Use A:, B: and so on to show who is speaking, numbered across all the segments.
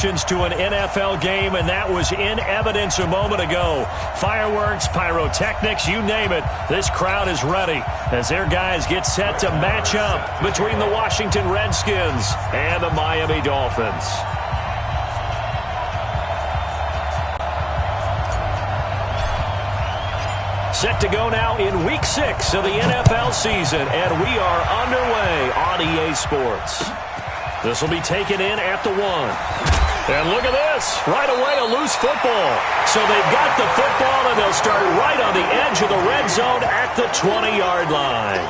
A: To an NFL game, and that was in evidence a moment ago. Fireworks, pyrotechnics, you name it. This crowd is ready as their guys get set to match up between the Washington Redskins and the Miami Dolphins. Set to go now in Week 6 of the NFL season, and we are underway on EA Sports. This will be taken in at the 1. And look at this. Right away, a loose football. So they've got the football, and they'll start right on the edge of the red zone at the 20-yard line.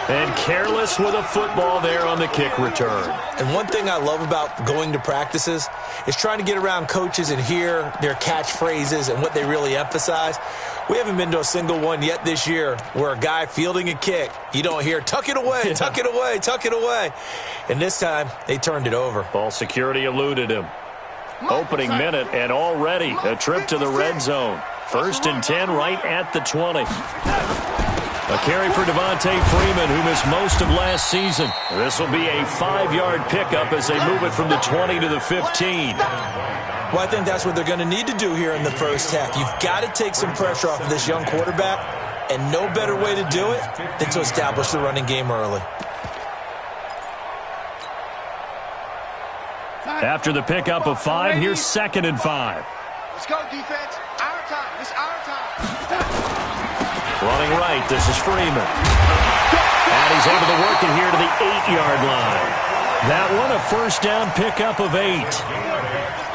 A: And careless with a football there on the kick return.
B: And one thing I love about going to practices is trying to get around coaches and hear their catchphrases and what they really emphasize. We haven't been to a single one yet this year where a guy fielding a kick, you don't hear, tuck it away, tuck it away, tuck it away. And this time, they turned it over.
A: Ball security eluded him. Opening minute, and already a trip to the red zone. 1st and 10 right at the 20. A carry for Devontae Freeman, who missed most of last season. This will be a 5-yard pickup as they move it from the 20 to the 15.
B: Well, I think that's what they're going to need to do here in the first half. You've got to take some pressure off of this young quarterback, and no better way to do it than to establish the running game early.
A: After the pickup of 5, here's 2nd and 5.
C: Let's go, defense. Our time. It's our time.
A: Running right, this is Freeman. And he's able to work it here to the 8-yard line. That one, a first down pickup of 8.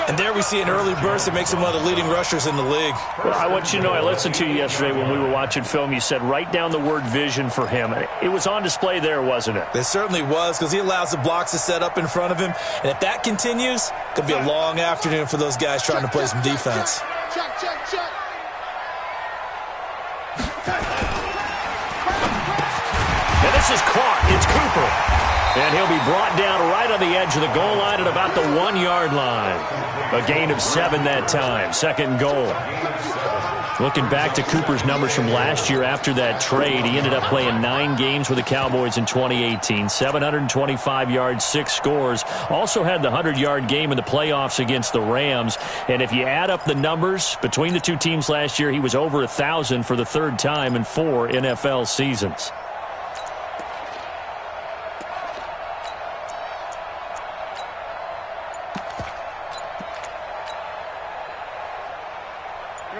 B: And there we see an early burst that makes him one of the leading rushers in the league.
A: Well, I want you to know, I listened to you yesterday when we were watching film. You said write down the word vision for him. It was on display there, wasn't it?
B: It certainly was, because he allows the blocks to set up in front of him. And if that continues, it could be a long afternoon for those guys trying to play some defense.
C: Check.
A: And this is caught. It's Cooper. And he'll be brought down right on the edge of the goal line at about the 1-yard line. A gain of 7 that time. 2nd goal. Looking back to Cooper's numbers from last year after that trade, he ended up playing 9 games with the Cowboys in 2018. 725 yards, 6 scores. Also had the 100-yard game in the playoffs against the Rams. And if you add up the numbers between the two teams last year, he was over 1,000 for the 3rd time in 4 NFL seasons.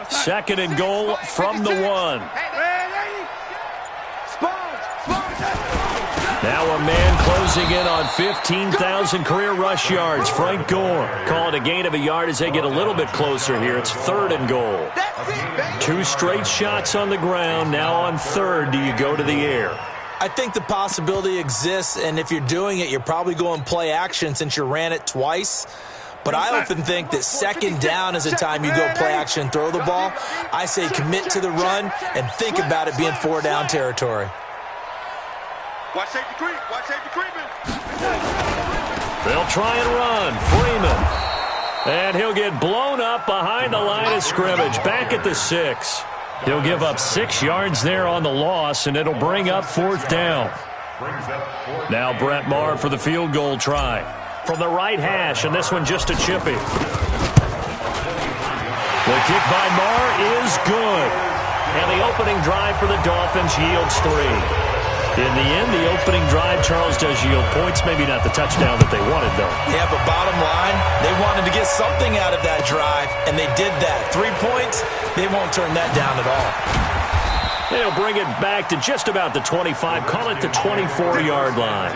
A: Second and goal from the 1. Now a man closing in on 15,000 career rush yards. Frank Gore called a gain of a yard as they get a little bit closer here. It's 3rd and goal. 2 straight shots on the ground. Now on 3rd, do you go to the air?
B: I think the possibility exists, and if you're doing it, you're probably going play action since you ran it twice. But I often think that 2nd down is the time you go play action and throw the ball. I say commit to the run and think about it being 4-down territory.
C: Watch safety creep.
A: They'll try and run. Freeman. And he'll get blown up behind the line of scrimmage. Back at the 6. He'll give up 6 yards there on the loss, and it'll bring up 4th down. Now Brett Maher for the field goal try. From the right hash, and this one just a chippy. The kick by Maher is good. And the opening drive for the Dolphins yields 3. In the end, the opening drive, Charles, does yield points. Maybe not the touchdown that they wanted, though.
B: Yeah, but bottom line, they wanted to get something out of that drive, and they did that. 3 points, they won't turn that down at all.
A: They'll bring it back to just about the 25. Call it the 24-yard line.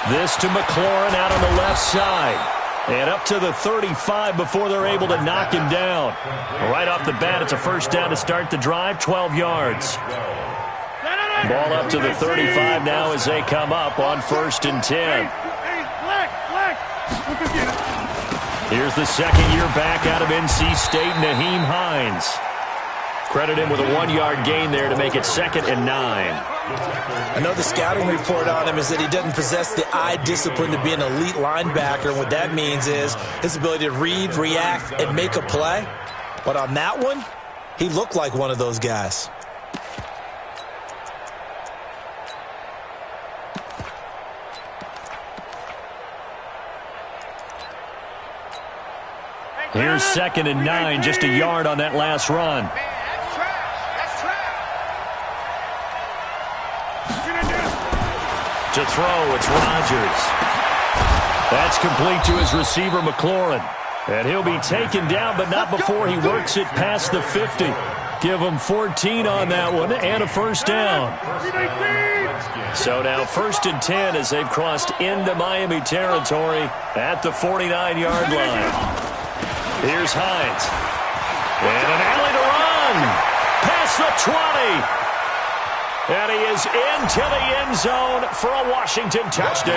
A: This to McLaurin out on the left side. And up to the 35 before they're able to knock him down. Right off the bat, it's a first down to start the drive, 12 yards. Ball up to the 35 now as they come up on 1st and 10. Here's the second year back out of NC State, Nyheim Hines. Credit him with a 1-yard gain there to make it 2nd and 9.
B: I know the scouting report on him is that he doesn't possess the eye discipline to be an elite linebacker. And what that means is his ability to read, react, and make a play. But on that one, he looked like one of those guys.
A: Here's 2nd and 9, just a yard on that last run. To throw, it's Rodgers. That's complete to his receiver, McLaurin. And he'll be taken down, but not before he works it past the 50. Give him 14 on that one and a first down. So now 1st and 10 as they've crossed into Miami territory at the 49-yard line. Here's Hines. And an alley to run. Past the 20. And he is into the end zone for a Washington touchdown.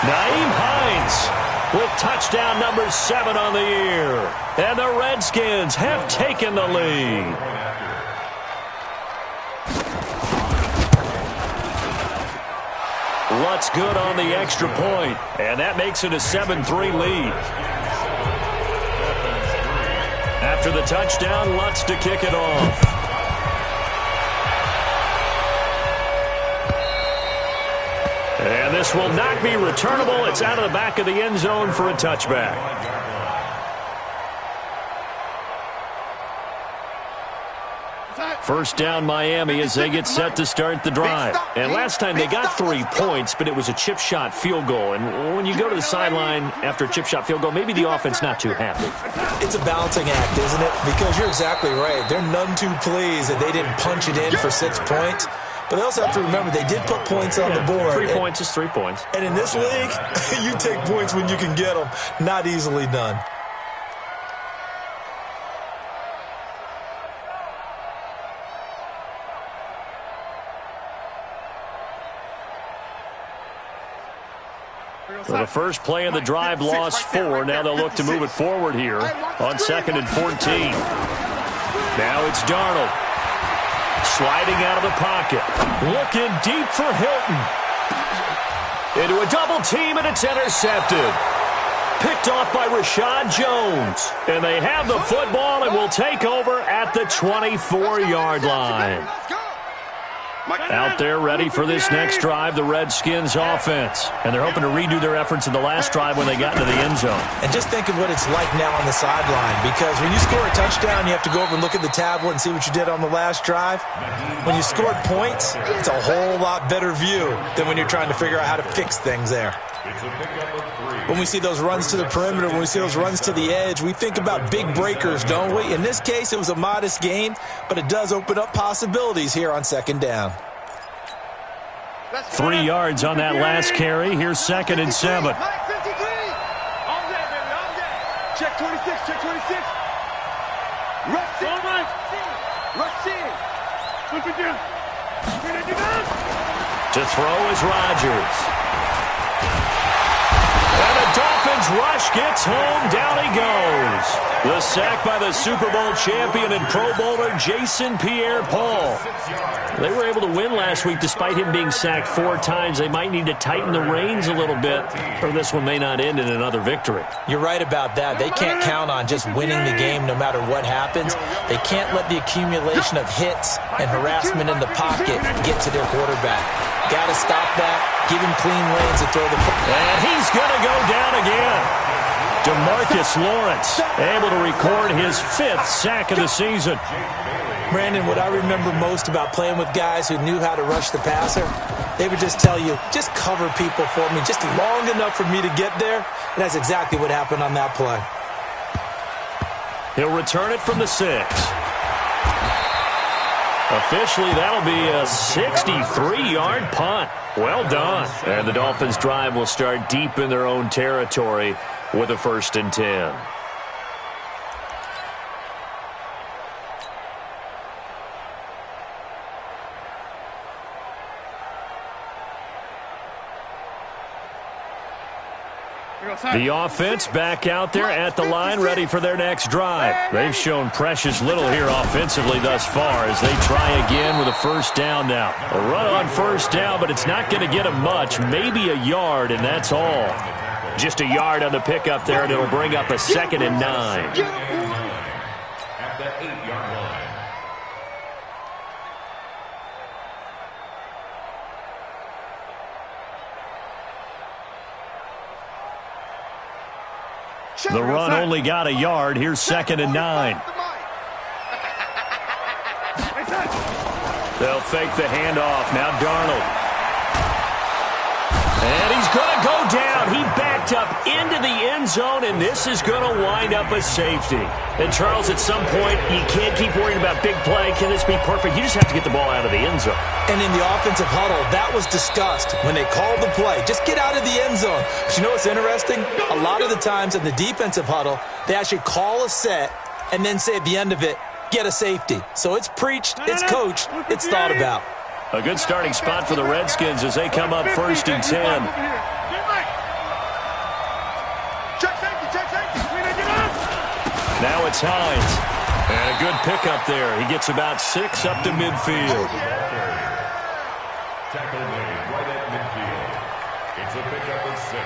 A: Nyheim Hines with touchdown number 7 on the year. And the Redskins have taken the lead. Lutz good on the extra point. And that makes it a 7-3 lead. After the touchdown, Lutz to kick it off. And this will not be returnable. It's out of the back of the end zone for a touchback. First down Miami as they get set to start the drive. And last time they got 3 points, but it was a chip shot field goal. And when you go to the sideline after a chip shot field goal, maybe the offense not too happy.
B: It's a balancing act, isn't it? Because you're exactly right. They're none too pleased that they didn't punch it in for 6 points. But they also have to remember they did put points on the board.
A: 3 points is 3 points.
B: And in this league, you take points when you can get them. Not easily done.
A: So the first play of the drive lost 4. Now they'll look to move it forward here on 2nd and 14. Now it's Darnold. Sliding out of the pocket. Looking deep for Hilton. Into a double team, and it's intercepted. Picked off by Rashad Jones. And they have the football and will take over at the 24-yard line. Out there ready for this next drive, the Redskins offense. And they're hoping to redo their efforts in the last drive when they got into the end zone.
B: And just think of what it's like now on the sideline, because when you score a touchdown, you have to go over and look at the tablet and see what you did on the last drive. When you scored points, it's a whole lot better view than when you're trying to figure out how to fix things there. When we see those runs to the perimeter, when we see those runs to the edge, we think about big breakers, don't we? In this case, it was a modest gain, but it does open up possibilities here on 2nd down.
A: 3 yards on that last carry. Here's 2nd and 7.
C: Check 26, check 26. Rush in. Rush in.
A: To throw is Rodgers. And the Dolphins rush gets home. Down he goes. The sack by the Super Bowl champion and Pro Bowler Jason Pierre-Paul. They were able to win last week despite him being sacked 4 times. They might need to tighten the reins a little bit, or this one may not end in another victory.
B: You're right about that. They can't count on just winning the game no matter what happens. They can't let the accumulation of hits and harassment in the pocket get to their quarterback. Got to stop that. Give him clean lanes to throw the football.
A: And he's going to go down again. DeMarcus Lawrence able to record his 5th sack of the season.
B: Brandon, what I remember most about playing with guys who knew how to rush the passer, they would just tell you, just cover people for me, just long enough for me to get there. And that's exactly what happened on that play.
A: He'll return it from the 6. Officially, that'll be a 63-yard punt. Well done. And the Dolphins' drive will start deep in their own territory with a 1st and 10. The offense back out there at the line, ready for their next drive. They've shown precious little here offensively thus far as they try again with a first down now. A run on first down, but it's not going to get them much, maybe a yard, and that's all. Just a yard on the pickup there, and it'll bring up a 2nd and 9.
D: At the 8-yard line.
A: The run only got a yard. Here's 2nd and 9. They'll fake the handoff. Now Darnold. And he's going to go down. He backed up into the end zone, and this is going to wind up a safety. And, Charles, at some point, you can't keep worrying about big play. Can this be perfect? You just have to get the ball out of the end zone.
B: And in the offensive huddle, that was discussed when they called the play. Just get out of the end zone. But you know what's interesting? A lot of the times in the defensive huddle, they actually call a set and then say at the end of it, get a safety. So it's preached, it's coached, it's thought about.
A: A good starting spot for the Redskins as they come up 1st and 10. Now it's Hines. And a good pickup there. He gets about 6 up to midfield.
D: Tackle made right at midfield. It's a pickup of 6.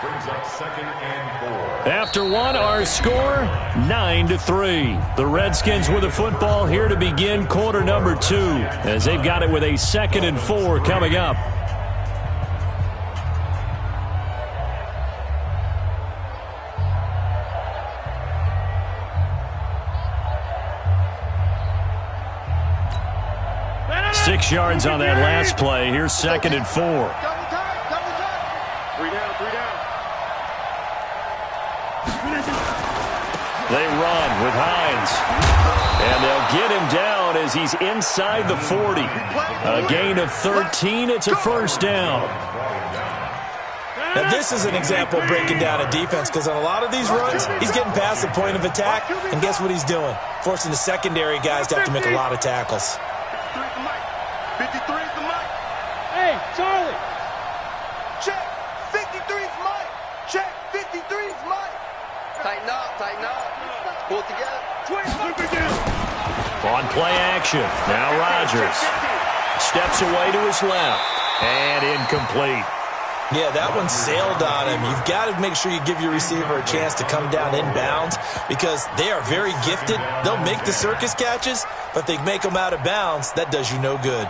D: Brings up 2nd and 4.
A: After one, our score, 9-3. The Redskins with the football here to begin quarter number 2 as they've got it with a 2nd and 4 coming up. Six yards on that last play. Here's 2nd and 4.
C: Double time. 3 down, 3 down.
A: They run with Hines. And they'll get him down as he's inside the 40. A gain of 13. It's a first down.
B: Now, this is an example of breaking down a defense because on a lot of these runs, he's getting past the point of attack, and guess what he's doing? Forcing the secondary guys to have to make a lot of tackles.
C: 53 is the mic.
E: Hey, Charlie.
C: Check. 53 is Mike. Check. 53 is Mike.
F: Tighten up, tighten up. Pull it together.
C: 20.
A: On play action. Now Rodgers steps away to his left. And incomplete.
B: Yeah, that one sailed on him. You've got to make sure you give your receiver a chance to come down inbounds because they are very gifted. They'll make the circus catches, but they make them out of bounds. That does you no good.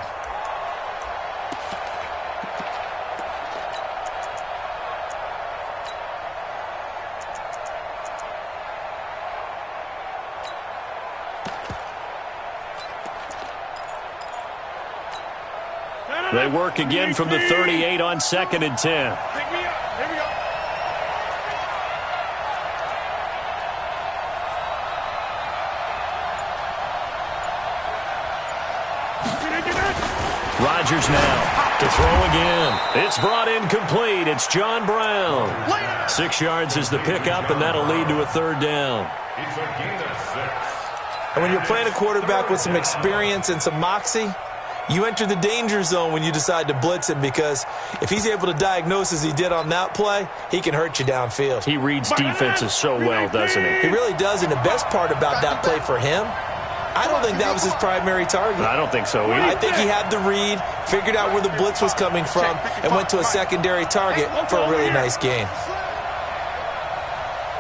A: They work again from the 38 on 2nd and 10.
C: Pick me up. Here we go.
A: Rodgers now to throw again. It's brought in complete. It's John Brown. 6 yards is the pickup, and that'll lead to a 3rd down.
D: It's a gain of 6.
B: And when you're playing a quarterback with some experience and some moxie, you enter the danger zone when you decide to blitz him because if he's able to diagnose as he did on that play, he can hurt you downfield.
A: He reads defenses so well, doesn't he?
B: He really does, and the best part about that play for him, I don't think that was his primary target.
A: I don't think so
B: I
A: either.
B: think he had the read, figured out where the blitz was coming from, and went to a secondary target for a really nice gain.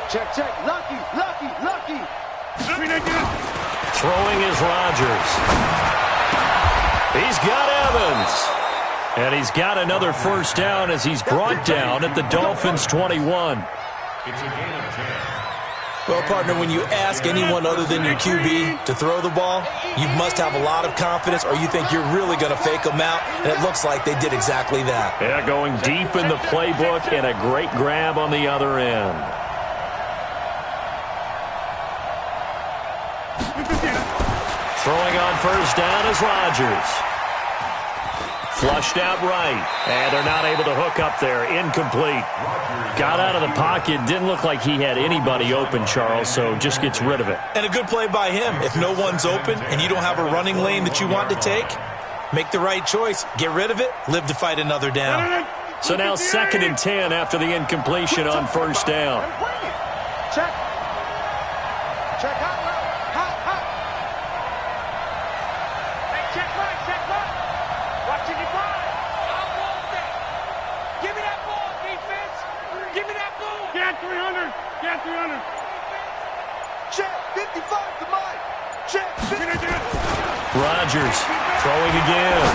C: Check, check. Lucky, lucky, lucky.
A: Throwing is Rodgers. He's got Evans. And he's got another first down as he's brought down at the Dolphins' 21.
D: It's a gain of 10.
B: Well, partner, when you ask anyone other than your QB to throw the ball, you must have a lot of confidence or you think you're really going to fake them out, and it looks like they did exactly that.
A: Yeah, going deep in the playbook and a great grab on the other end. Throwing on first down is Rodgers. Flushed out right, and they're not able to hook up there. Incomplete. Got out of the pocket. Didn't look like he had anybody open, Charles, so just gets rid of it.
B: And a good play by him. If no one's open and you don't have a running lane that you want to take, make the right choice. Get rid of it. Live to fight another down.
A: So now 2nd and 10 after the incompletion on first down.
C: Check. Check hot, hot, hot. Hey, check right, check right. Watching your ball. I want that. Give me that ball, defense. Give me that ball.
E: Get 300. Get 300.
C: Check 55 to mine. Check 50.
A: Rodgers throwing again.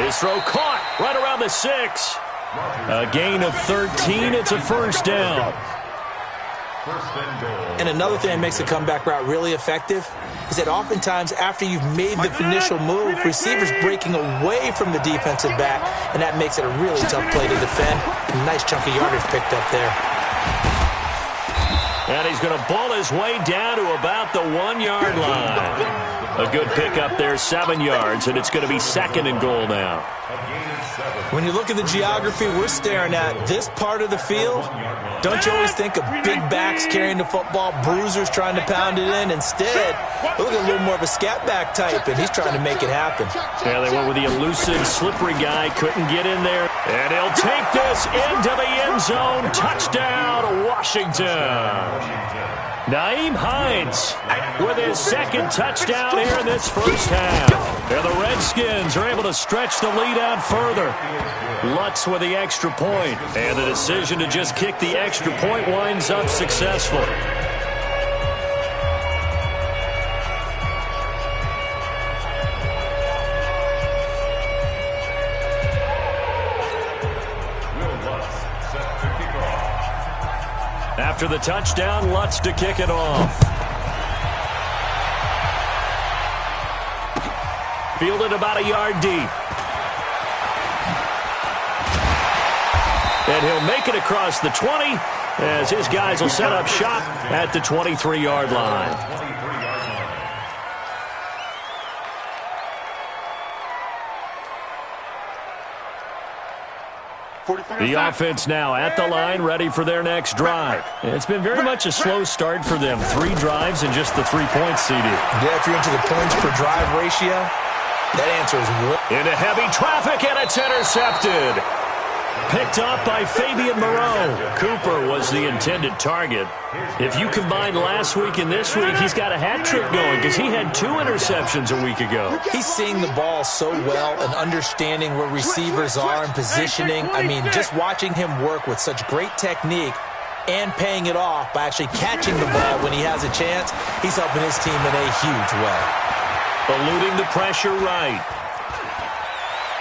A: His throw caught right around the 6. A gain of 13. It's a first down.
B: And another thing that makes the comeback route really effective is that oftentimes after you've made the initial move, receivers breaking away from the defensive back, and that makes it a really tough play to defend. A nice chunk of yardage picked up there.
A: And he's going to ball his way down to about the 1-yard line. A good pickup there, 7 yards, and it's going to be 2nd and goal now.
B: When you look at the geography we're staring at, this part of the field, don't you always think of big backs carrying the football, bruisers trying to pound it in? Instead, look at a little more of a scat back type, and he's trying to make it happen.
A: Yeah, they went with the elusive, slippery guy, couldn't get in there. And he'll take this into the end zone. Touchdown, Washington. Naeem Hines with his 2nd touchdown here in this first half. And the Redskins are able to stretch the lead out further. Lutz with the extra point. And the decision to just kick the extra point winds up successful. After the touchdown, Lutz to kick it off. Fielded about a yard deep. And he'll make it across the 20 as his guys will set up shop at the 23-yard line. The offense now at the line, ready for their next drive. It's been very much a slow start for them. 3 drives and just the 3 points, CD.
B: Yeah, if you're into the points per drive ratio, that answer is what?
A: Into heavy traffic, and it's intercepted. Picked up by Fabian Moreau. Cooper was the intended target. If you combine last week and this week, he's got a hat trick going because he had 2 interceptions a week ago.
B: He's seeing the ball so well and understanding where receivers are and positioning. I mean, just watching him work with such great technique and paying it off by actually catching the ball when he has a chance, he's helping his team in a huge way.
A: Eluding the pressure right.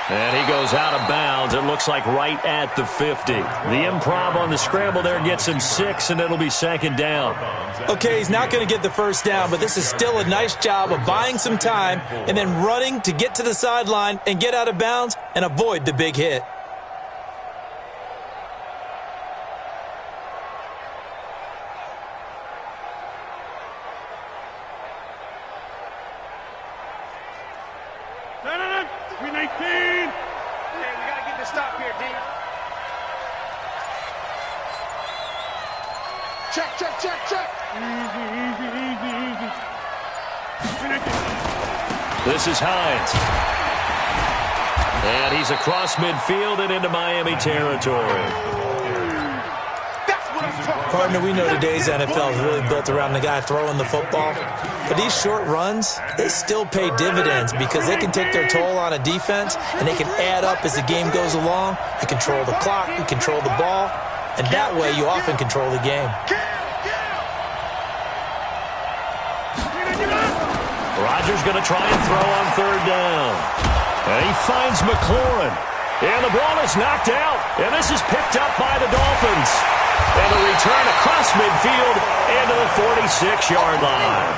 A: And he goes out of bounds. It looks like right at the 50. The improv on the scramble there gets him 6, and it'll be 2nd down.
B: Okay, he's not going to get the first down, but this is still a nice job of buying some time and then running to get to the sideline and get out of bounds and avoid the big hit.
A: This is Hines. And he's across midfield and into Miami territory.
B: Partner, we know today's NFL is really built around the guy throwing the football. But these short runs, they still pay dividends because they can take their toll on a defense and they can add up as the game goes along. You control the clock, you control the ball, and that way you often control the game.
A: Rodgers going to try and throw on 3rd down. And he finds McLaurin. And the ball is knocked out. And this is picked up by the Dolphins. And a return across midfield into the 46-yard line.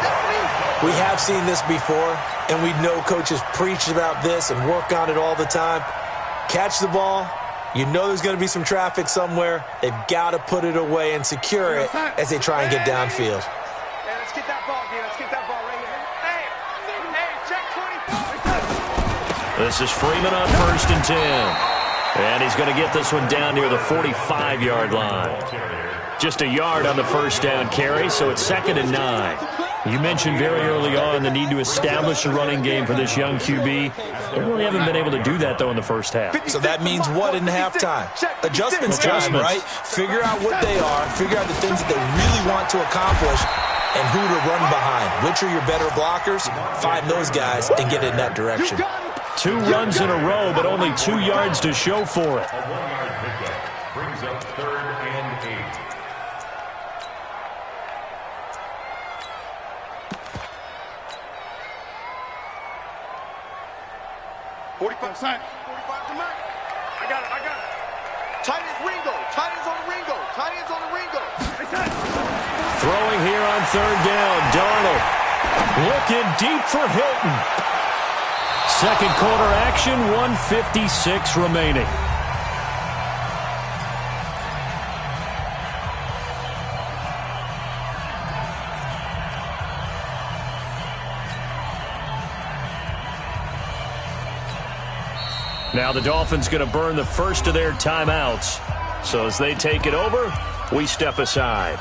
B: We have seen this before, and we know coaches preach about this and work on it all the time. Catch the ball. You know there's going to be some traffic somewhere. They've got to put it away and secure it as they try and get downfield.
C: Hey, let's get that ball, dude. Let's get that ball right here. Hey, check 20.
A: This is Freeman on 1st and 10. And he's going to get this one down near the 45-yard line. Just a yard on the first down carry, so it's 2nd and 9. You mentioned very early on the need to establish a running game for this young QB. They really haven't been able to do that, though, in the first half.
B: So that means what in halftime? Adjustments time, right? Figure out what they are, figure out the things that they really want to accomplish, and who to run behind. Which are your better blockers? Find those guys and get in that direction.
A: 2 runs in a row, but only 2 yards to show for it.
D: A 1-yard pickup brings up 3rd and 8.
C: 45 to Mac. I got it. Tight ends Ringo. Tight ends on the Ringo. Tight ends on the Ringo.
A: Throwing here on 3rd down. Darnold looking deep for Hilton. Second quarter action, 1:56 remaining. Now the Dolphins going to burn the first of their timeouts. So as they take it over, we step aside.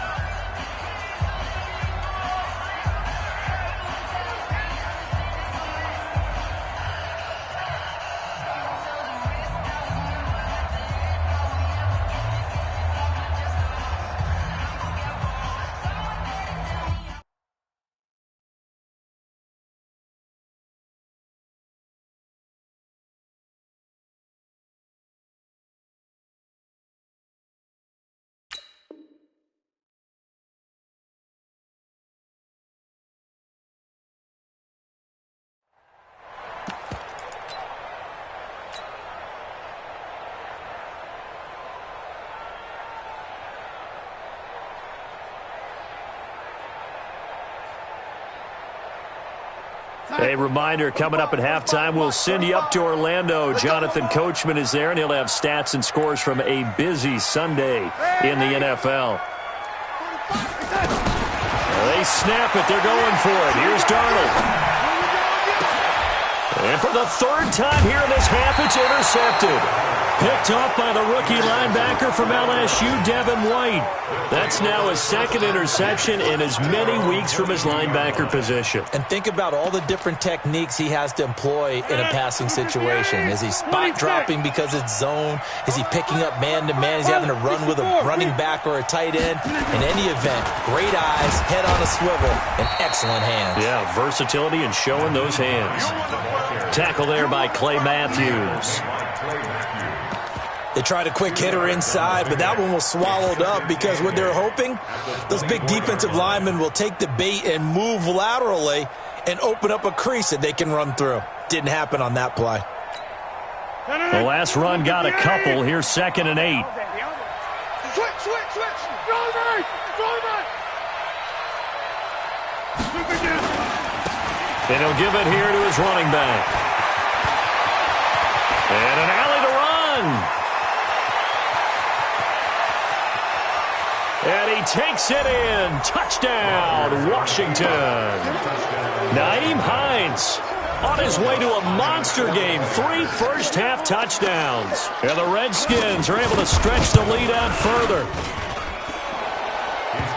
A: A reminder, coming up at halftime, we'll send you up to Orlando. Jonathan Coachman is there, and he'll have stats and scores from a busy Sunday in the NFL. They snap it. They're going for it. Here's Darnold. And for the 3rd time here in this half, it's intercepted. Picked off by the rookie linebacker from LSU, Devin White. That's now his 2nd interception in as many weeks from his linebacker position.
B: And think about all the different techniques he has to employ in a passing situation. Is he spot dropping because it's zone? Is he picking up man-to-man? Is he having to run with a running back or a tight end? In any event, great eyes, head on a swivel, and excellent hands.
A: Yeah, versatility and showing those hands. Tackle there by Clay Matthews.
B: They tried a quick hitter inside, but that one was swallowed up because what they're hoping, those big defensive linemen will take the bait and move laterally and open up a crease that they can run through. Didn't happen on that play.
A: The last run got a couple. Here's 2nd and 8.
C: Switch.
A: And he'll give it here to his running back. And an alley to run. And he takes it in. Touchdown, Washington. Nyheim Hines on his way to a monster game. 3 first-half touchdowns. And the Redskins are able to stretch the lead out further.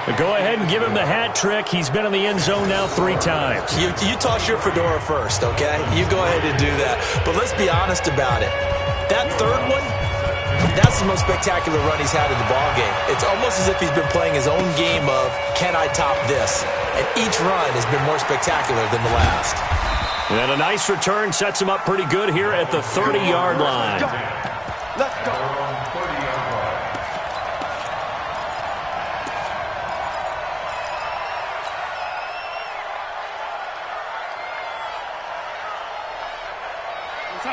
A: But go ahead and give him the hat trick. He's been in the end zone now 3 times.
B: You toss your fedora first, okay? You go ahead and do that. But let's be honest about it. That 3rd one, that's the most spectacular run he's had in the ballgame. It's almost as if he's been playing his own game of, can I top this? And each run has been more spectacular than the last.
A: And a nice return sets him up pretty good here at the 30-yard line.
C: Let's go.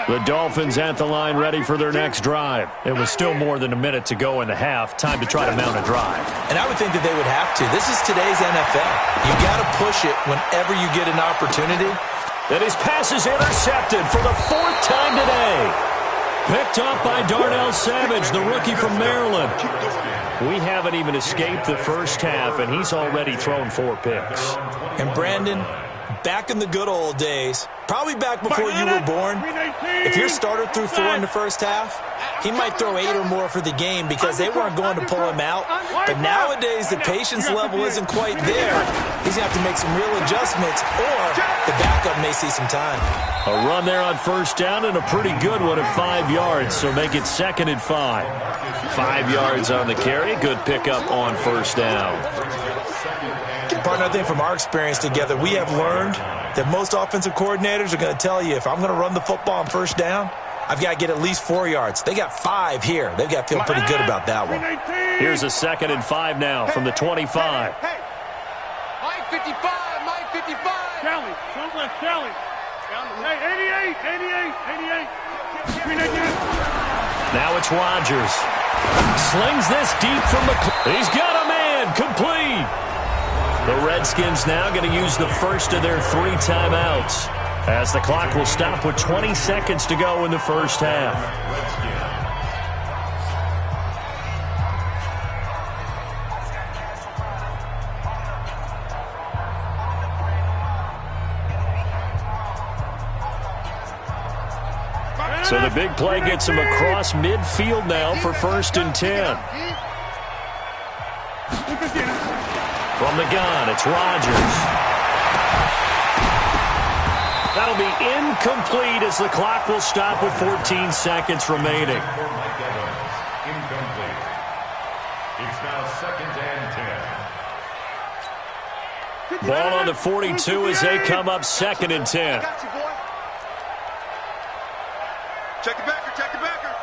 A: The Dolphins at the line ready for their next drive. It was still more than a minute to go in the half. Time to try to mount a drive.
B: And I would think that they would have to. This is today's NFL. You got to push it whenever you get an opportunity.
A: And his pass is intercepted for the 4th time today. Picked off by Darnell Savage, the rookie from Maryland. We haven't even escaped the first half, and he's already thrown 4 picks.
B: And Brandon, back in the good old days, probably back before you were born, if your starter threw 4 in the first half, he might throw 8 or more for the game because they weren't going to pull him out. But nowadays, the patience level isn't quite there. He's going to have to make some real adjustments, or the backup may see some time.
A: A run there on first down and a pretty good one at 5 yards, so make it 2nd and 5. 5 yards on the carry. Good pickup on first down.
B: Partner, I think from our experience together, we have learned that most offensive coordinators are going to tell you, if I'm going to run the football on first down, I've got to get at least 4 yards. They got 5 here. They've got to feel pretty good about that one.
A: Here's a 2nd and 5 now from the 25.
C: Hey, Mike 55, Mike 55.
E: Kelly, don't let Kelly. Hey, 88.
A: Now it's Rodgers. Slings this deep from the... He's got a man. Complete. The Redskins now going to use the first of their 3 timeouts, as the clock will stop with 20 seconds to go in the first half. So the big play gets him across midfield now for 1st and 10. From the gun, it's Rodgers. That'll be incomplete as the clock will stop with 14 seconds remaining.
D: Incomplete. It's now 2nd and 10.
A: Ball on the 42 as they come up 2nd and 10.
F: Got you, boy. Check the backer, check the backer.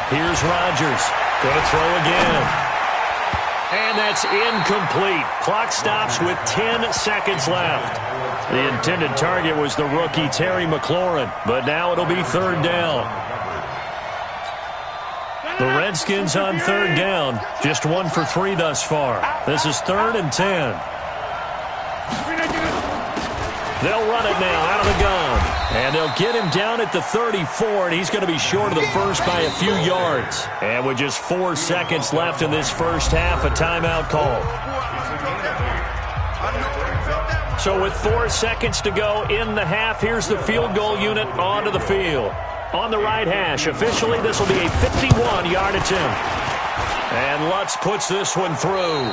A: Here's Rodgers. Going to throw again. And that's incomplete. Clock stops with 10 seconds left. The intended target was the rookie Terry McLaurin, but now it'll be 3rd down. The Redskins on 3rd down, just 1 for 3 thus far. This is 3rd and 10. They'll run it now out of the gun. And they'll get him down at the 34, and he's going to be short of the first by a few yards. And with just 4 seconds left in this first half, a timeout call. So with 4 seconds to go in the half, here's the field goal unit onto the field. On the right hash, officially this will be a 51-yard attempt. And Lutz puts this one through.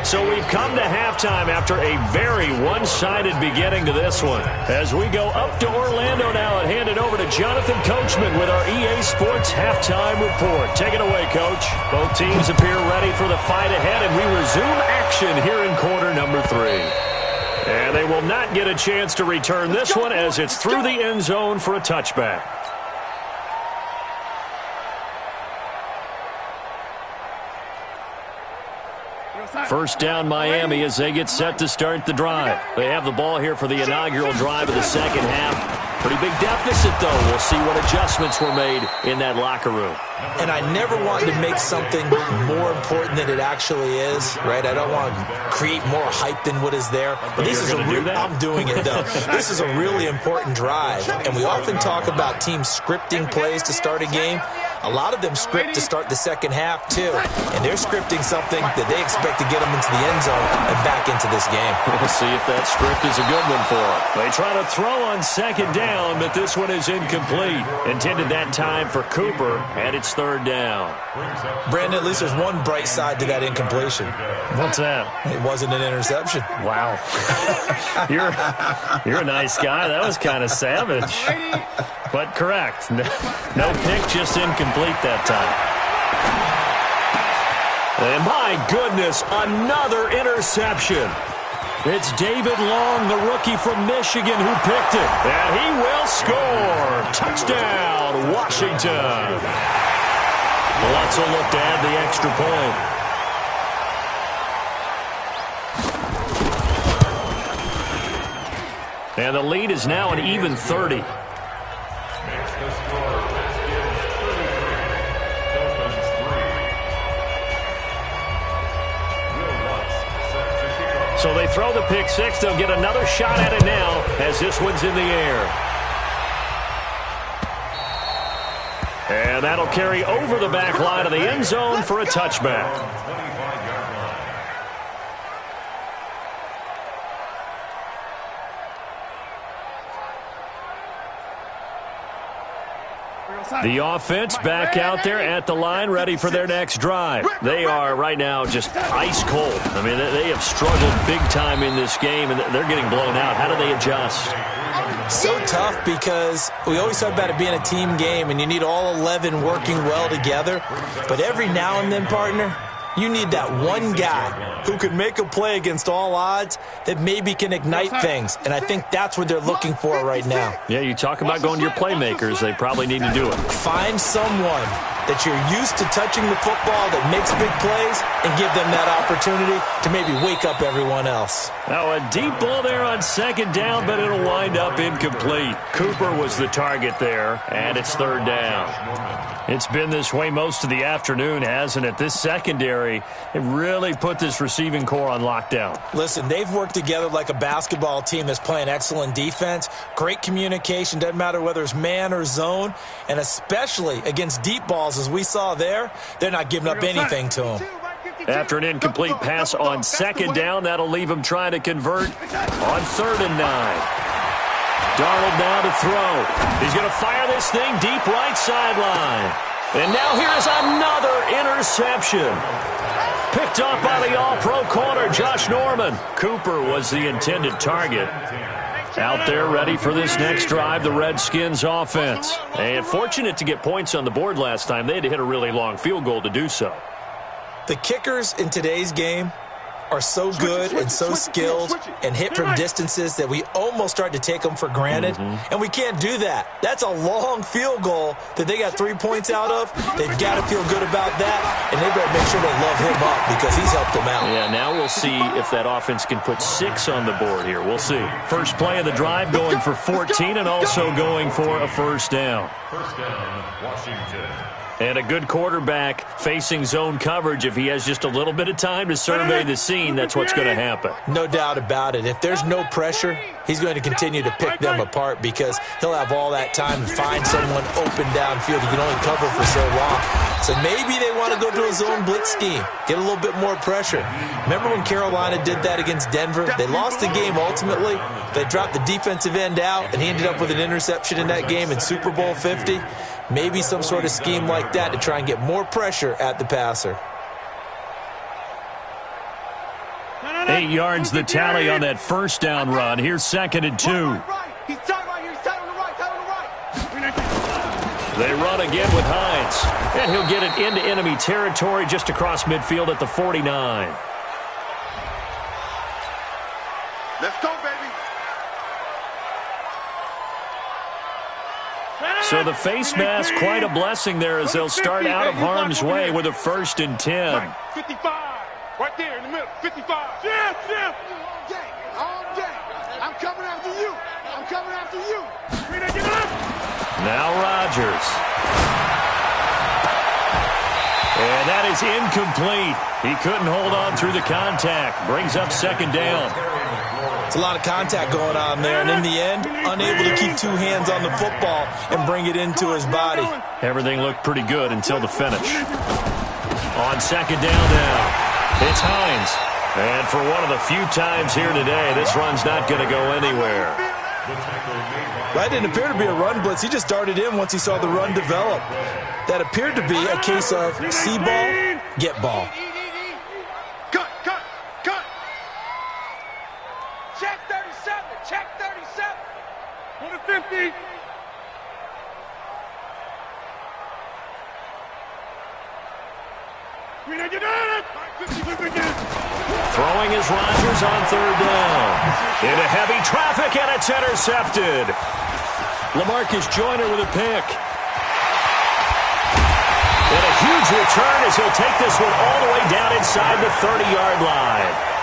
A: So we've come to halftime after a very one-sided beginning to this one. As we go up to Orlando now and hand it over to Jonathan Coachman with our EA Sports Halftime Report. Take it away, Coach. Both teams appear ready for the fight ahead, and we resume action here in quarter number 3. And they will not get a chance to return this one as it's through the end zone for a touchback. First down Miami as they get set to start the drive. They have the ball here for the inaugural drive of the second half. Pretty big deficit, though. We'll see what adjustments were made in that locker room.
B: And I never wanted to make something more important than it actually is, right? I don't want to create more hype than what is there. But this is I'm doing it, though. This is a really important drive. And we often talk about teams scripting plays to start a game. A lot of them script to start the second half, too. And they're scripting something that they expect to get them into the end zone and back into this game.
A: We'll see if that script is a good one for them. They try to throw on second down, but this one is incomplete. Intended that time for Cooper, and it's 3rd down.
B: Brandon, at least there's one bright side to that incompletion.
A: What's that?
B: It wasn't an interception.
A: Wow. You're a nice guy. That was kind of savage. But correct. No pick, just incomplete that time. And my goodness, another interception. It's David Long, the rookie from Michigan, who picked it. And he will score. Touchdown, Washington. Lutz will look to add the extra point. And the lead is now an even 30. So they throw the pick six. They'll get another shot at it now as this one's in the air. And that'll carry over the back line of the end zone for a touchback. The offense back out there at the line, ready for their next drive. They are right now just ice cold. I mean, they have struggled big time in this game, and they're getting blown out. How do they adjust?
B: So tough because we always talk about it being a team game, and you need all 11 working well together. But every now and then, partner, you need that one guy who could make a play against all odds that maybe can ignite things. And I think that's what they're looking for right now.
A: Yeah, you talk about going to your playmakers. They probably need to do it.
B: Find someone that you're used to touching the football that makes big plays and give them that opportunity to maybe wake up everyone else.
A: Now a deep ball there on second down, but it'll wind up incomplete. Cooper was the target there, and it's third down. It's been this way most of the afternoon, hasn't it? This secondary, it really put this receiving core on lockdown.
B: Listen, they've worked together like a basketball team that's playing excellent defense. Great communication, doesn't matter whether it's man or zone, and especially against deep balls, as we saw there, they're not giving up anything to them.
A: After an incomplete pass on second down, that'll leave him trying to convert on 3rd and 9. Darnold now to throw. He's going to fire this thing deep right sideline. And now here's another interception. Picked up by the all-pro corner, Josh Norman. Cooper was the intended target. Out there ready for this next drive, the Redskins offense. And fortunate to get points on the board last time. They had to hit a really long field goal to do so.
B: The kickers in today's game are so good and so skilled and hit from distances that we almost start to take them for granted. And we can't do that. That's a long field goal that they got 3 points out of. They've got to feel good about that, and they better make sure they love him up because he's helped them out.
A: Yeah, now we'll see if that offense can put 6 on the board here. We'll see. First play of the drive going for 14 and also going for a first down.
D: First down, Washington.
A: And a good quarterback facing zone coverage. If he has just a little bit of time to survey the scene, that's what's going to happen.
B: No doubt about it. If there's no pressure, he's going to continue to pick them apart because he'll have all that time to find someone open downfield. He can only cover for so long. So maybe they want to go to a zone blitz scheme, get a little bit more pressure. Remember when Carolina did that against Denver? They lost the game ultimately. They dropped the defensive end out, and he ended up with an interception in that game in Super Bowl 50. Maybe some sort of scheme like that to try and get more pressure at the passer.
A: 8 yards the tally on that first down run. Here's 2nd and 2.
C: He's tight right here. He's tight on the right. Tight on the right.
A: They run again with Hines. And he'll get it into enemy territory just across midfield at the 49.
F: Let's go, baby.
A: So the face mask, quite a blessing there as they'll start out of harm's way with a 1st and 10.
E: 55. Right there in the middle. 55.
C: Jeff. All day. I'm coming after you. I'm coming after you.
A: Now Rodgers. And that is incomplete. He couldn't hold on through the contact. Brings up 2nd down.
B: It's a lot of contact going on there, and in the end, unable to keep 2 hands on the football and bring it into his body.
A: Everything looked pretty good until the finish. On 2nd down now, it's Hines. And for one of the few times here today, this run's not going to go anywhere.
B: That didn't appear to be a run blitz. He just darted in once he saw the run develop. That appeared to be a case of see ball, get ball.
F: Cut.
C: Check 37. Check 37.
E: On the 50.
A: Throwing is Rodgers on 3rd down. Into heavy traffic, and it's intercepted. LaMarcus Joyner with a pick. And a huge return as he'll take this one all the way down inside the 30-yard line.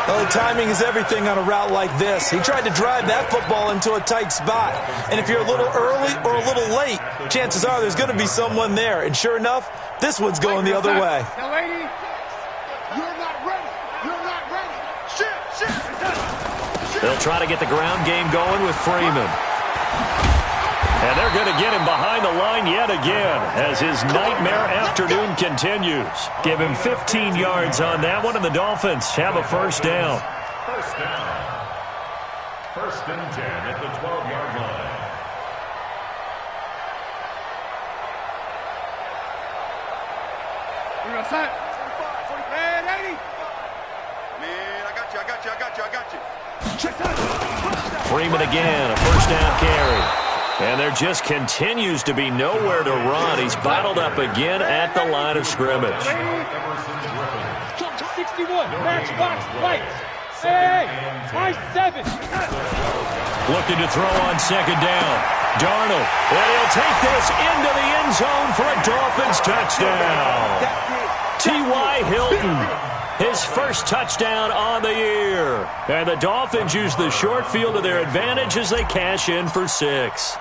B: Oh, timing is everything on a route like this. He tried to drive that football into a tight spot. And if you're a little early or a little late, chances are there's going to be someone there. And sure enough, this one's going the other way.
C: Now, lady, you're not ready. You're not ready. Shit.
A: They'll try to get the ground game going with Freeman. And they're going to get him behind the line yet again as his nightmare afternoon continues. Give him 15 yards on that one, and the Dolphins have a 1st down.
D: First down. 1st and 10 at the 12-yard line.
E: Outside. Red 80.
F: Man, I got you.
A: Freeman again, a first down carry. And there just continues to be nowhere to run. He's bottled up again at the line of scrimmage.
C: 61, matchbox lights. Hey, high 7.
A: Looking to throw on second down. Darnold, and he'll take this into the end zone for a Dolphins touchdown. T.Y. Hilton, his first touchdown on the year. And the Dolphins use the short field to their advantage as they cash in for 6.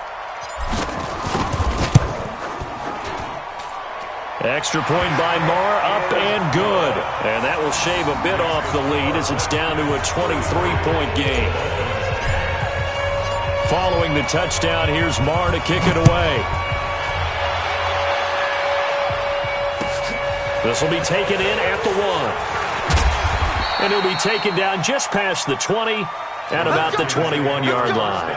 A: Extra point by Marr, up and good. And that will shave a bit off the lead as it's down to a 23-point game. Following the touchdown, here's Marr to kick it away. This will be taken in at the 1. And he'll be taken down just past the 20 at about the 21-yard line.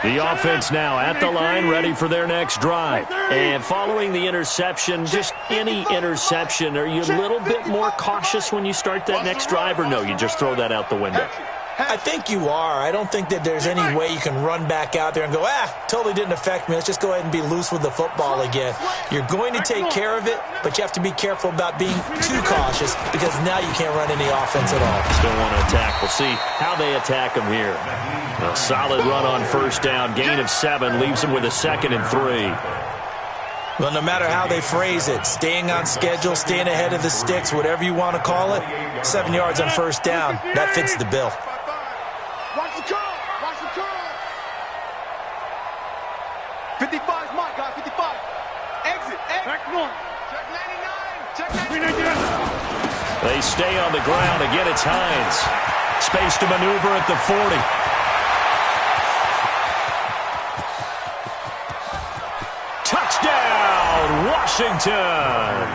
A: The offense now at the line, ready for their next drive. And following the interception, just any interception, are you a little bit more cautious when you start that next drive, or no, you just throw that out the window?
B: I think you are. I don't think that there's any way you can run back out there and go, totally didn't affect me. Let's just go ahead and be loose with the football again. You're going to take care of it, but you have to be careful about being too cautious because now you can't run any offense at all.
A: Still want to attack. We'll see how they attack them here. A solid run on first down. Gain of 7 leaves them with a 2nd and 3.
B: Well, no matter how they phrase it, staying on schedule, staying ahead of the sticks, whatever you want to call it, 7 yards on first down, that fits the bill.
F: Watch the curl. 55's my guy, 55. Exit.
E: Back north.
F: Check 99.
A: They stay on the ground. Again, it's Hines. Space to maneuver at the 40. Touchdown, Washington.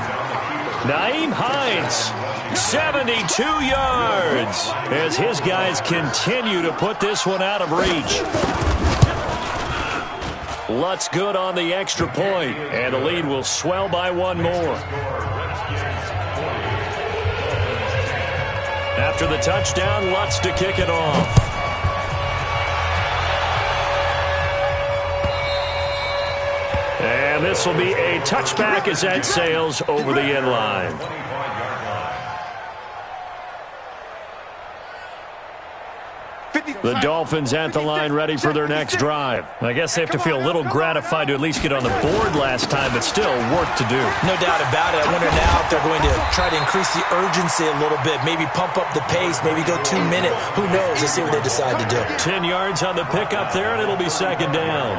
A: Nyheim Hines, 72 yards, as his guys continue to put this one out of reach. Lutz good on the extra point, and the lead will swell by 1 more. After the touchdown, Lutz to kick it off. And this will be a touchback as that sails over the end line. The Dolphins at the line ready for their next drive. I guess they have to feel a little gratified to at least get on the board last time, but still work to do.
B: No doubt about it. I wonder now if they're going to try to increase the urgency a little bit, maybe pump up the pace, maybe go 2-minute. Who knows? Let's see what they decide to do.
A: 10 yards on the pickup there, and it'll be 2nd down.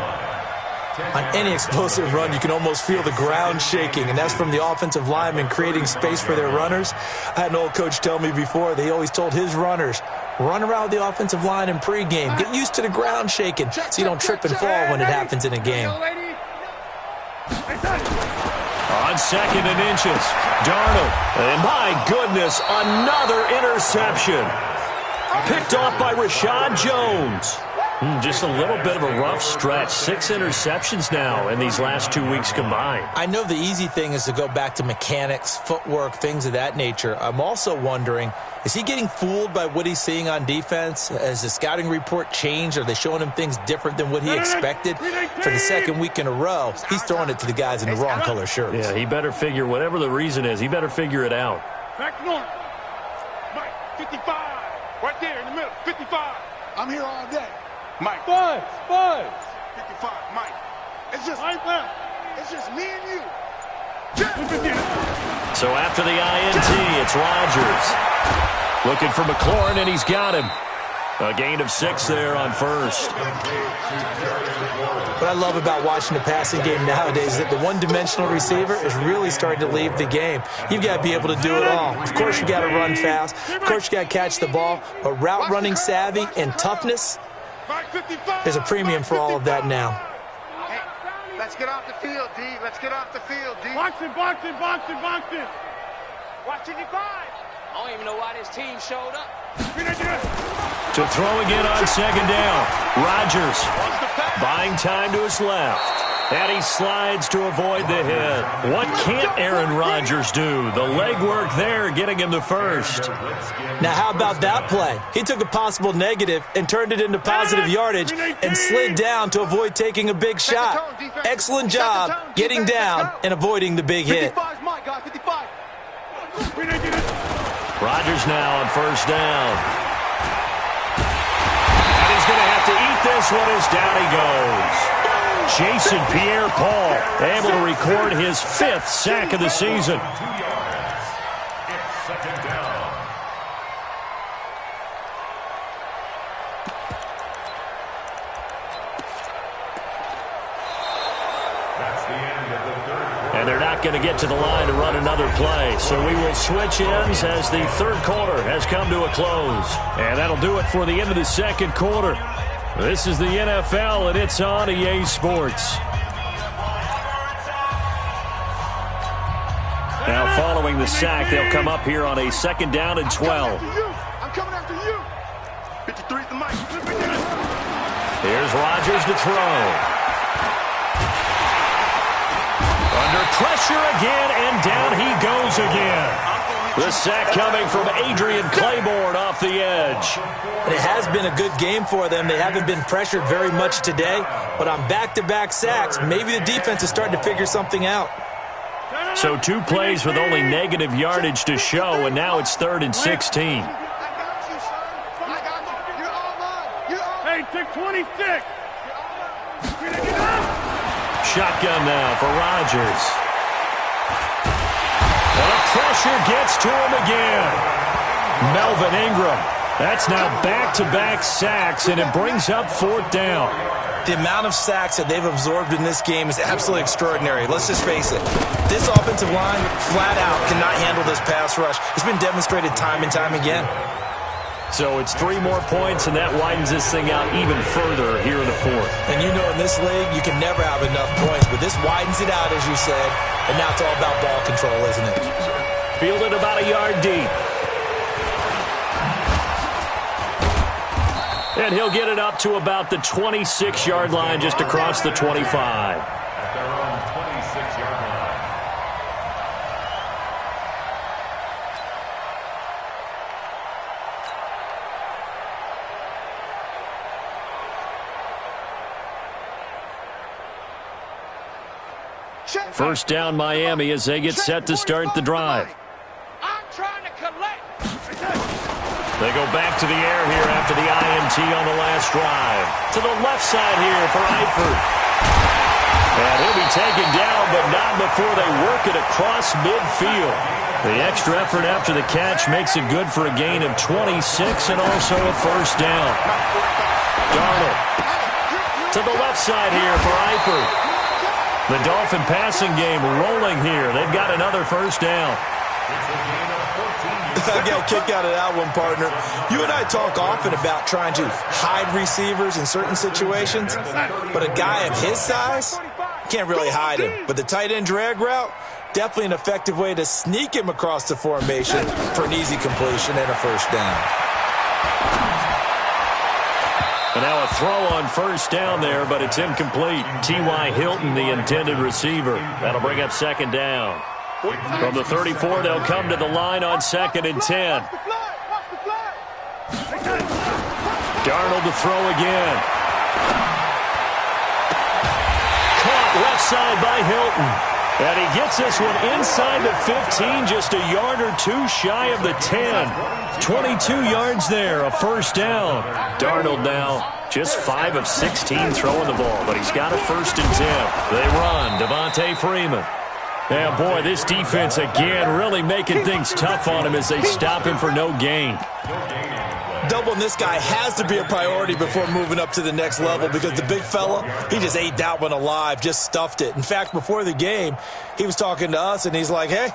B: On any explosive run, you can almost feel the ground shaking, and that's from the offensive linemen creating space for their runners. I had an old coach tell me before, they always told his runners, run around the offensive line in pregame. Get used to the ground shaking so you don't trip and fall when it happens in a game.
A: On 2nd and inches, Darnold. And my goodness, another interception. Picked off by Rashad Jones. Just a little bit of a rough stretch. 6 interceptions now in these last 2 weeks combined.
B: I know the easy thing is to go back to mechanics, footwork, things of that nature. I'm also wondering, is he getting fooled by what he's seeing on defense? Has the scouting report changed? Are they showing him things different than what he expected? For the 2nd week in a row, he's throwing it to the guys in the wrong color shirts.
A: Yeah, he better figure, whatever the reason is, he better figure it out.
E: Back north. Mike, 55. Right there in the middle, 55.
F: I'm here all day.
E: Mike.
C: Buzz.
F: 55, Mike. It's just me and you.
A: So after the INT, it's Rodgers. Looking for McLaurin, and he's got him. A gain of 6 there on first.
B: What I love about watching the passing game nowadays is that the one-dimensional receiver is really starting to leave the game. You've got to be able to do it all. Of course, you got to run fast. Of course, you got to catch the ball. But route running savvy and toughness, there's a premium for all of that now.
F: Hey, let's get off the field, D. Let's get off the field, D.
E: Box it.
C: Watch 55. I don't even know why this team showed up.
A: To throw again on second down. Rodgers buying time to his left. And he slides to avoid the hit. What can't Aaron Rodgers do? The legwork there getting him the first.
B: Now, how about that play? He took a possible negative and turned it into positive yardage and slid down to avoid taking a big shot. Excellent job getting down and avoiding the big hit.
A: Rodgers now on first down. And he's going to have to eat this one as down he goes. Jason Pierre-Paul able to record his 5th sack of the season.
D: It's second down. That's the end of the third quarter.
A: And they're not going to get to the line to run another play. So we will switch ends as the third quarter has come to a close. And that'll do it for the end of the second quarter. This is the NFL, and it's on EA Sports. Now, following the sack, they'll come up here on a second down and 12.
F: I'm coming after you. 53's the mic.
A: Here's Rodgers to throw. Under pressure again, and down he goes again. The sack coming from Adrian Claiborne off the edge.
B: It has been a good game for them. They haven't been pressured very much today, but on back-to-back sacks, maybe the defense is starting to figure something out.
A: So 2 plays with only negative yardage to show, and now it's 3rd and 16.
E: Hey, take 26.
A: Shotgun now for Rodgers. And the pressure gets to him again. Melvin Ingram. That's now back-to-back sacks, and it brings up 4th down.
B: The amount of sacks that they've absorbed in this game is absolutely extraordinary. Let's just face it. This offensive line, flat out, cannot handle this pass rush. It's been demonstrated time and time again.
A: So it's 3 more points, and that widens this thing out even further here in the 4th.
B: And you know in this league, you can never have enough points, but this widens it out, as you said, and now it's all about ball control, isn't it?
A: Fielded about a yard deep. And he'll get it up to about the 26-yard line, just across the 25.
D: At their own 26-yard line.
A: First down Miami as they get set to start the drive.
C: I'm trying to collect.
A: They go back to the air here after the INT on the last drive. To the left side here for Eifert. And he'll be taken down, but not before they work it across midfield. The extra effort after the catch makes it good for a gain of 26 and also a first down. Darnold to the left side here for Eifert. The Dolphin passing game rolling here. They've got another first down.
B: I got a kick out of that one, partner. You and I talk often about trying to hide receivers in certain situations, but a guy of his size can't really hide him. But the tight end drag route, definitely an effective way to sneak him across the formation for an easy completion and a first down.
A: And now a throw on first down there, but it's incomplete. T.Y. Hilton, the intended receiver. That'll bring up second down. From the 34, they'll come to the line on 2nd and 10. Darnold to throw again. Caught left side by Hilton. And he gets this one inside the 15, just a yard or 2 shy of the 10. 22 yards there, a first down. Darnold now just 5 of 16 throwing the ball, but he's got a 1st and 10. They run, Devontae Freeman. Yeah, boy, this defense again really making things tough on him as they stop him for no gain.
B: Doubling this guy has to be a priority before moving up to the next level because the big fella, he just ate that one alive, just stuffed it. In fact, before the game, he was talking to us, and he's like, hey,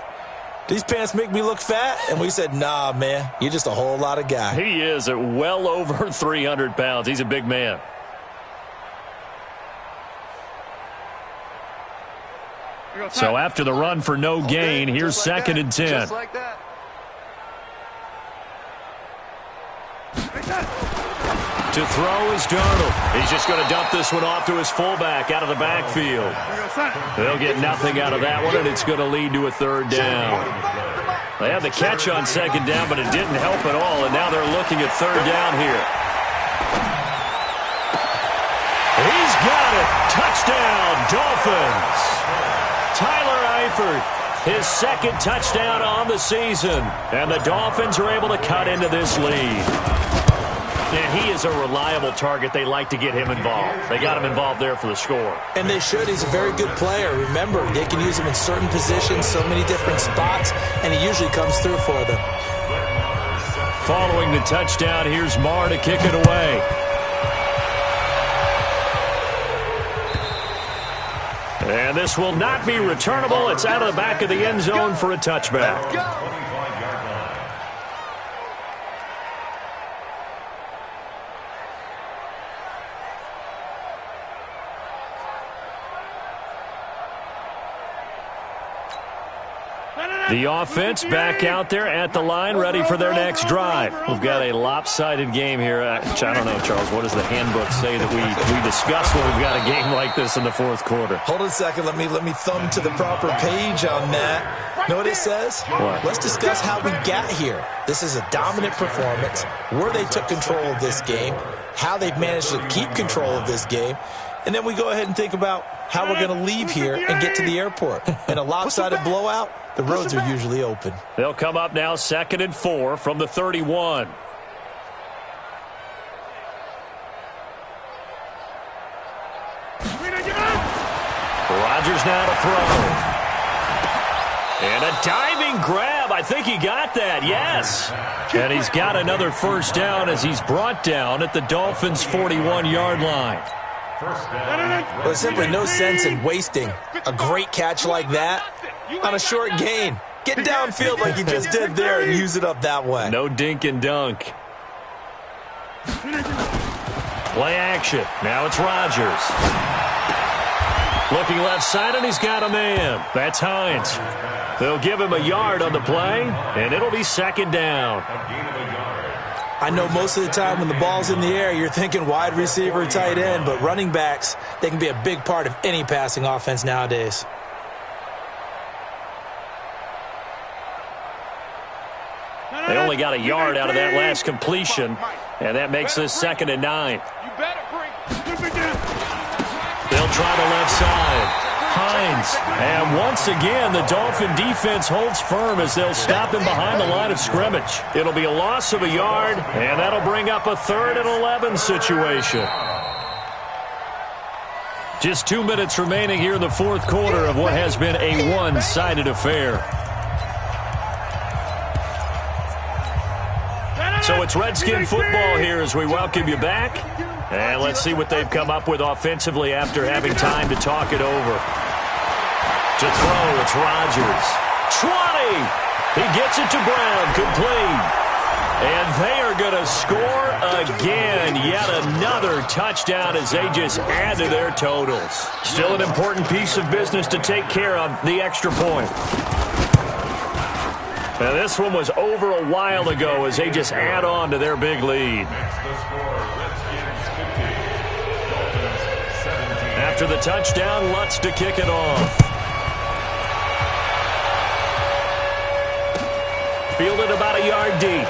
B: these pants make me look fat? And we said, nah, man, you're just a whole lot of guy.
A: He is at well over 300 pounds. He's a big man. So after the run for no gain, here's 2nd and 10.
F: Just like that.
A: To throw is Darnold. He's just going to dump this one off to his fullback out of the backfield. They'll get nothing out of that one, and it's going to lead to a third down. They had the catch on second down, but it didn't help at all, and now they're looking at third down here. He's got it. Touchdown, Dolphins. Tyler Eifert, his second touchdown on the season, and the Dolphins are able to cut into this lead. And he is a reliable target. They like to get him involved. They got him involved there for the score.
B: And they should. He's a very good player. Remember, they can use him in certain positions, so many different spots, and he usually comes through for them.
A: Following the touchdown, here's Marr to kick it away. And this will not be returnable. It's out of the back of the end zone for a touchback. The offense back out there at the line, ready for their next drive. We've got a lopsided game here. I don't know, Charles, what does the handbook say that we discuss when we've got a game like this in the fourth quarter?
B: Hold on a second. Let me thumb to the proper page on that. Know what it says?
A: What?
B: Let's discuss how we got here. This is a dominant performance, where they took control of this game, how they've managed to keep control of this game, and then we go ahead and think about how we're going to leave here and get to the airport. In a lopsided blowout, the roads are usually open.
A: They'll come up now 2nd and 4 from the 31. Rodgers now to throw. And a diving grab. I think he got that, yes. And he's got another first down as he's brought down at the Dolphins' 41-yard line.
B: There's simply no sense in wasting a great catch like that on a short gain. Get downfield like you just did there and use it up that way.
A: No dink and dunk. Play action. Now it's Rodgers. Looking left side, and he's got a man. That's Hines. They'll give him a yard on the play, and it'll be 2nd down.
B: I know most of the time when the ball's in the air, you're thinking wide receiver, tight end, but running backs, they can be a big part of any passing offense nowadays.
A: They only got a yard out of that last completion, and that makes this 2nd and 9. They'll try the left side. Hines. And once again, the Dolphin defense holds firm as they'll stop him behind the line of scrimmage. It'll be a loss of a yard, and that'll bring up a 3rd and 11 situation. Just 2 minutes remaining here in the fourth quarter of what has been a one-sided affair. So it's Redskin football here as we welcome you back. And let's see what they've come up with offensively after having time to talk it over. To throw, it's Rodgers. 20! He gets it to Brown, complete. And they are going to score again. Yet another touchdown as they just add to their totals. Still an important piece of business to take care of, the extra point. Now this one was over a while ago as they just add on to their big lead. After the touchdown, Lutz to kick it off. Fielded about a yard deep.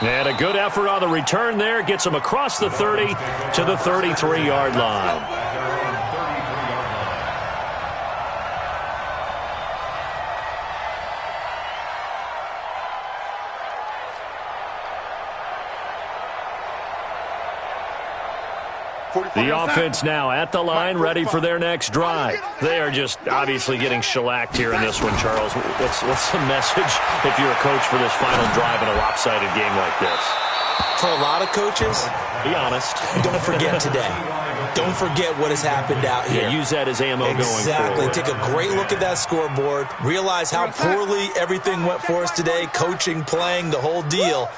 A: And a good effort on the return there. Gets him across the 30 to the 33-yard line. The offense now at the line, ready for their next drive. They are just obviously getting shellacked here in this one, Charles. What's the message if you're a coach for this final drive in a lopsided game like this?
B: For a lot of coaches,
A: be honest.
B: Don't forget today. Don't forget what has happened out here.
A: Yeah, use that as ammo going forward.
B: Exactly. Take a great look at that scoreboard. Realize how poorly everything went for us today, coaching, playing, the whole deal.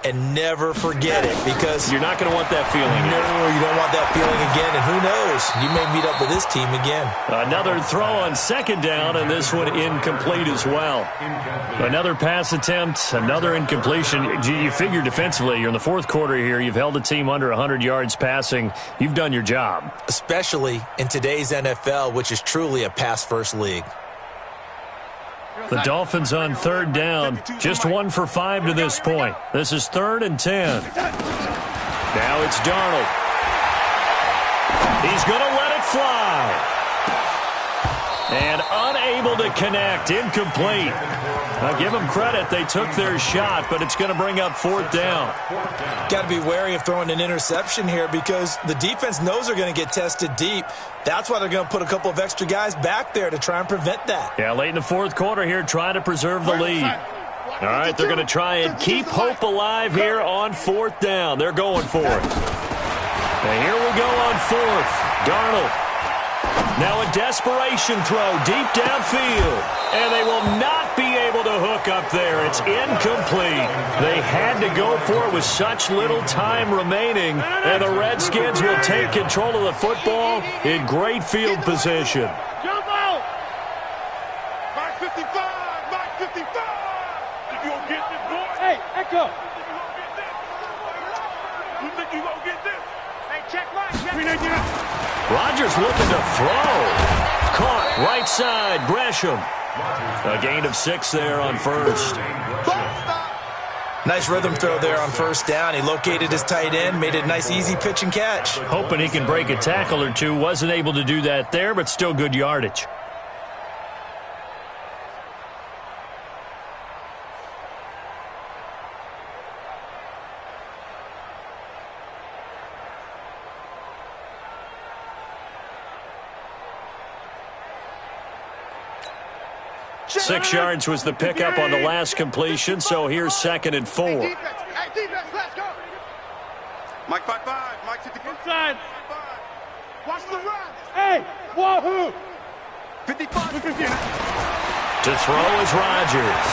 B: and never forget it, because
A: you're not going to want that feeling.
B: No, you don't want that feeling again, and who knows? You may meet up with this team again.
A: Another throw on second down, and this one incomplete as well. Another pass attempt, another incompletion. You figure defensively, you're in the fourth quarter here. You've held a team under 100 yards passing. You've done your job.
B: Especially in today's NFL, which is truly a pass-first league.
A: The Dolphins on third down, just 1 for 5 to this point. This is 3rd and 10. Now it's Darnold. He's going to let it fly. And unable to connect, incomplete. Now give them credit, they took their shot, but it's going to bring up 4th down.
B: Got to be wary of throwing an interception here, because the defense knows they're going to get tested deep. That's why they're going to put a couple of extra guys back there to try and prevent that.
A: Yeah, late in the fourth quarter here, trying to preserve the lead. All right, they're going to try and keep hope alive here on 4th down. They're going for it. And here we go on 4th. Darnold. Now a desperation throw deep downfield. And they will not be able to hook up there. It's incomplete. They had to go for it with such little time remaining. And the Redskins will take control of the football in great field position.
E: Jump out! Mark 55! Mark 55! If you don't get this, boy. Hey, Echo! You think you gonna get this? Hey, check Mike.
A: Rodgers looking to throw. Caught right side, Gresham. A gain of 6 there on first.
B: Nice rhythm throw there on 1st down. He located his tight end, made it a nice easy pitch and catch.
A: Hoping he can break a tackle or two. Wasn't able to do that there, but still good yardage. Six yards was the pickup on the last completion, so here's 2nd and 4.
E: Hey, defense, let's go. Mike 55, Mike 55. Inside. Watch the run. Hey, wahoo. 55.
A: To throw is Rodgers.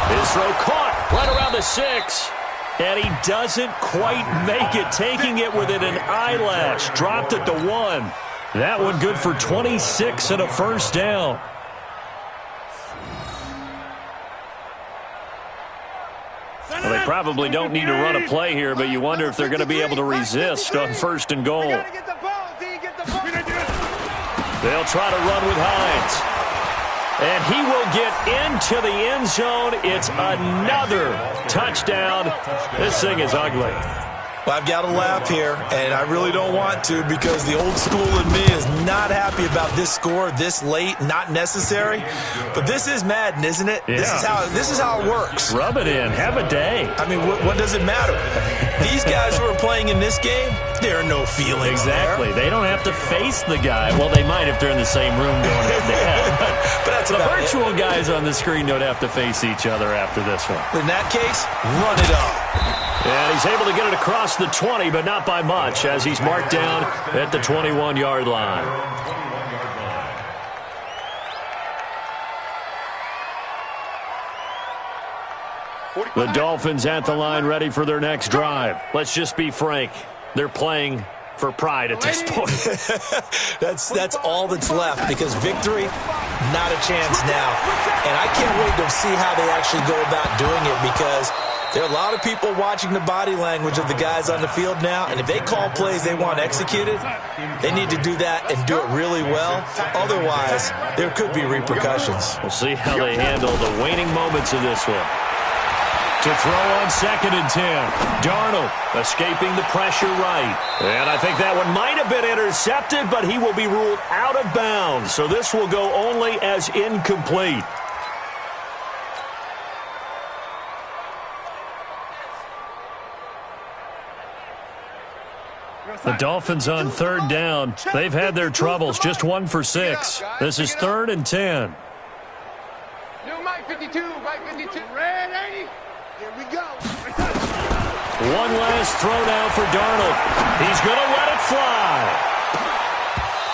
A: His throw caught right around the 6. And he doesn't quite make it, taking it within an eyelash. Dropped it to 1. That one good for 26 and a 1st down. Well, they probably don't need to run a play here, but you wonder if they're going to be able to resist on 1st and goal. They'll try to run with Hines. And he will get into the end zone. It's another touchdown. This thing is ugly.
B: Well, I've got to laugh here, and I really don't want to, because the old school in me is not happy about this score this late, not necessary. But this is Madden, isn't it?
A: Yeah.
B: This is how it works.
A: Rub it in. Have a day.
B: I mean, what does it matter? These guys who are playing in this game, there are no feelings.
A: Exactly. They don't have to face the guy. Well, they might if they're in the same room going head-to-head.
B: But that's
A: the virtual guys on the screen don't have to face each other after this one.
B: In that case, run it up.
A: And he's able to get it across the 20, but not by much, as he's marked down at the 21-yard line. The Dolphins at the line, ready for their next drive. Let's just be frank. They're playing for pride at this point.
B: That's all that's left, because victory, not a chance now. And I can't wait to see how they actually go about doing it, because there are a lot of people watching the body language of the guys on the field now, and if they call plays they want executed, they need to do that and do it really well. Otherwise, there could be repercussions.
A: We'll see how they handle the waning moments of this one. To throw on 2nd and 10. Darnold escaping the pressure right. And I think that one might have been intercepted, but he will be ruled out of bounds. So this will go only as incomplete. The Dolphins on 3rd down. They've had their troubles. Just 1 for 6. This is 3rd and 10.
C: New Mike 52, Mike 52. Red 80.
F: Here we go.
A: One last throw now for Darnold. He's going to let it fly.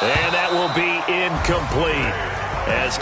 A: And that will be incomplete. As